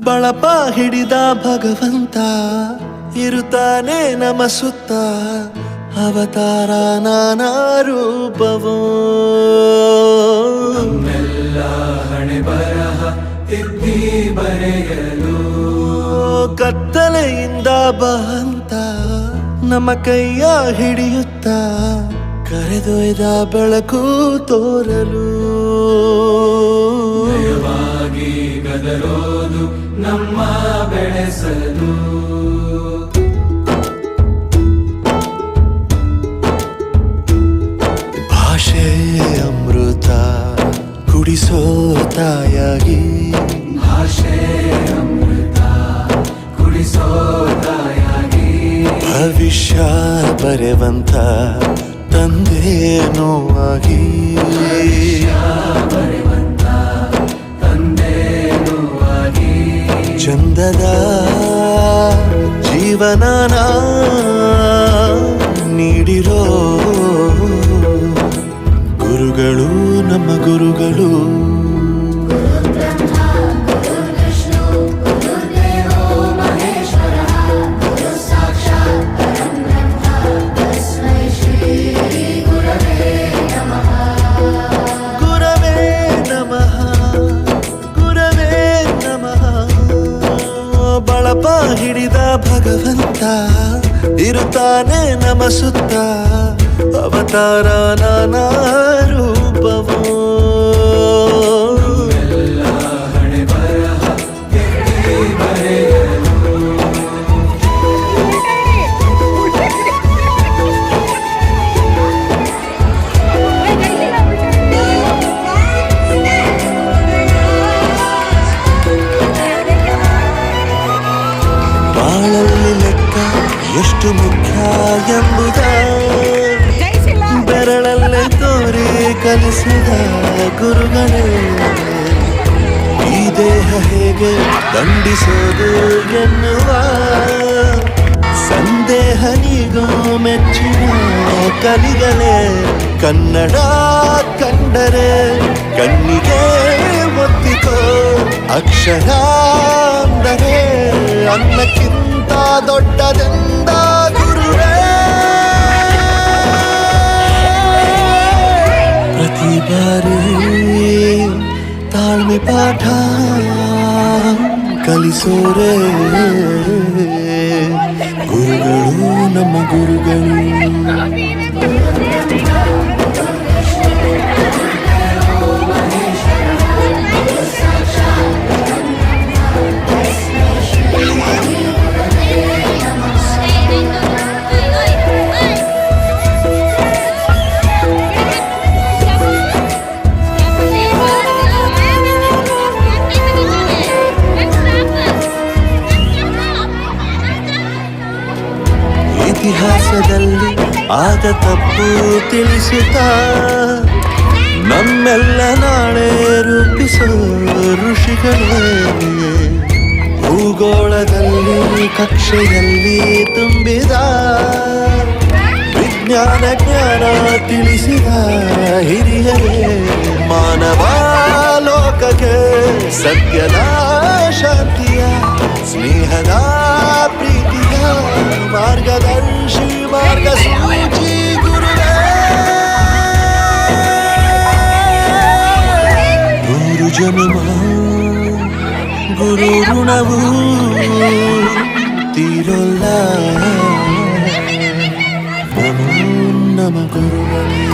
ಬಳಪ ಹಿಡಿದ ಭಗವಂತ ಇರುತ್ತಾನೆ ನಮ ಸುತ್ತ ಅವತಾರ ನಾನಾ ರೂಪವೋ ನಮ್ಮೆಲ್ಲ ಹಣೆ ಬರಹ ತಿದ್ದಿ ಬರೆಯಲು ಕತ್ತಲೆಯಿಂದ ಬಂತ ನಮ್ಮ ಕೈಯ ಹಿಡಿಯುತ್ತ ಕರೆದೊಯ್ದ ಬೆಳಕು ತೋರಲು ನಯವಾಗಿ ಗದರೋದು ನಮ್ಮ ಬೆಳೆಸಲು ಭಾಷೆ ಅಮೃತ ಕುಡಿಸೋ ತಾಯಾಗಿ ಭಾಷೆ ಅಮೃತ ಕುಡಿಸೋ ತಾಯಾಗಿ ಭವಿಷ್ಯ ಬರೆವಂತ ತಂದೇನೋ ಆಗಿ ಬರೆವಂತ ತಂದೇನೂ ಆಗಿ ಚಂದದ ಜೀವನನ ನೀಡಿರೋ ಗುರುಗಳು ನಮ್ಮ ಗುರುಗಳು ಬಳಪ ಹಿಡಿದ ಭಗವಂತ ಇರುತ್ತಾನೆ ನಮ ಸುತ್ತ ಅವತಾರ ನಾನಾ ರೂಪವೋ ಎಲ್ಲ ಹಣೆ ಬರಹ ತಿದ್ದಿ ಬರೆಯಲು ಬಾಳಲ್ಲಿ ಲೆಕ್ಕ ಎಷ್ಟು ಮುಖ್ಯ ಎಂಬುದ ಬೆರಳಲ್ಲೇ ತೋರಿ ಕಲಿಸಿದ ಗುರುಗಳೇ ಈ ದೇಹ ಹೇಗೆ ದಂಡಿಸೋದು ಎನ್ನುವ ಸಂದೇಹ ನೀಗೋ ಮೆಚ್ಚಿನ ಕಲಿಗಳೇ ಕನ್ನಡ ಕಂಡರೆ ಕಣ್ಣಿಗೆ ಒತ್ತಿಕೋ ಅಕ್ಷರ ಅಂದರೆ ಅನ್ನಕ್ಕಿಂತ ದೊಡ್ಡದೆಂದ ಗುರುವೇ ಪ್ರತಿ ಬಾರಿ ತಾಳ್ಮೆ ಪಾಠ ಕಲಿಸೋರೆ ಗುರುಗಳು ನಮ್ಮ ಗುರುಗಳು ಇತಿಹಾಸದಲ್ಲಿ ಆದ ತಪ್ಪು ತಿಳಿಸುತ್ತಾ ನಮ್ಮೆಲ್ಲ ನಾಳೆ ರೂಪಿಸೋ ಋಷಿಗಳೇ ಭೂಗೋಳದಲ್ಲಿ ಕಕ್ಷೆಯಲ್ಲಿ ತುಂಬಿದ ವಿಜ್ಞಾನ ಜ್ಞಾನ ತಿಳಿಸಿದ ಹಿರಿಯರೇ ಮಾನವ ಲೋಕಕ್ಕೆ ಸತ್ಯದ ಶಾಂತಿಯ ಸ್ನೇಹದ ಪ್ರೀತಿಯ ಮಾರ್ಗದರ್ಶಿ ಮಾರ್ಗಸೂಚಿ ಗುರುವೇ ನೂರು ಜನ್ಮ ಗುರು ಋಣವು ತೀರಲ್ಲ ನಮೋ ನಮ ಗುರುಗಳೇ